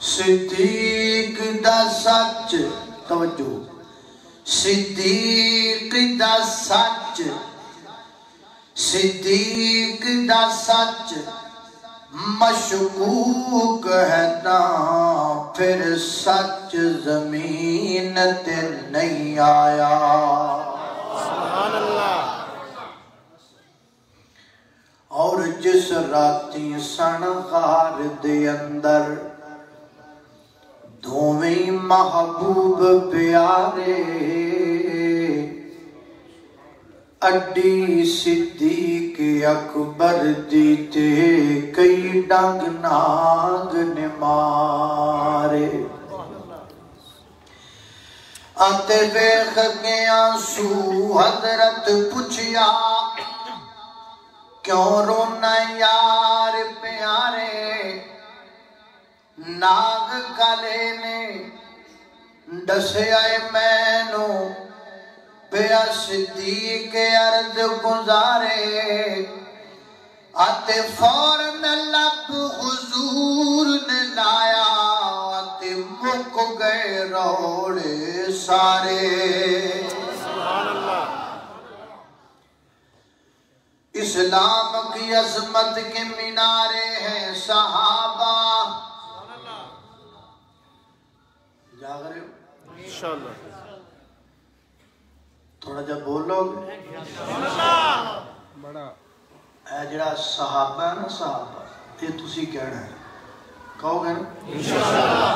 सिद्दीक दा सच तवज्जो सिद्दीक दा सच सिद्दीक दा सच मशकूक है ना फिर सच जमीन ते नहीं आया। सुभान अल्लाह। और जिस राती सनगार दे अंदर दोवें महबूब प्यारे अड्डी सिद्दीक अकबर दी ते कई डंग नाग ने मारे। आते वेख के आंसू हजरत पूछया क्यों रोना यार प्यारे। नाग काले ने दसिया मैनू पिया सिद्दीक अर्ज गुजारे। आते फौरन लब हुजूर ने लाया आते मुक गए रोड़े सारे। सुभान अल्लाह। इस्लाम की अजमत के मीनारे हैं सहाबा। जाग रहे हो इंशाअल्लाह। थोड़ा जा बोलोगे बड़ा है जड़ा सहाबा है ना सहाबा ये तुसी कहना है कहोगे ना इंशाअल्लाह।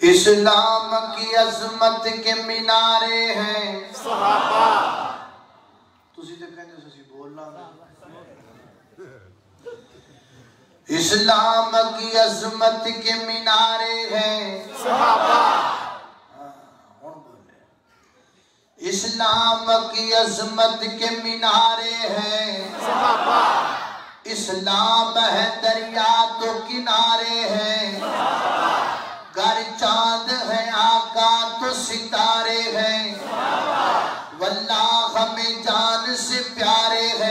इस्लाम की अजमत के मीनारे हैं सहाबा। तुसी तो कहते बोलना। इस्लाम की अजमत के मीनारे हैं सहाबा। इस्लाम की अजमत के मीनारे हैं सहाबा। इस्लाम है दरिया तो किनारे हैं। घर चांद है आका तो सितारे हैं। वल्लाह हमें जान से प्यारे हैं।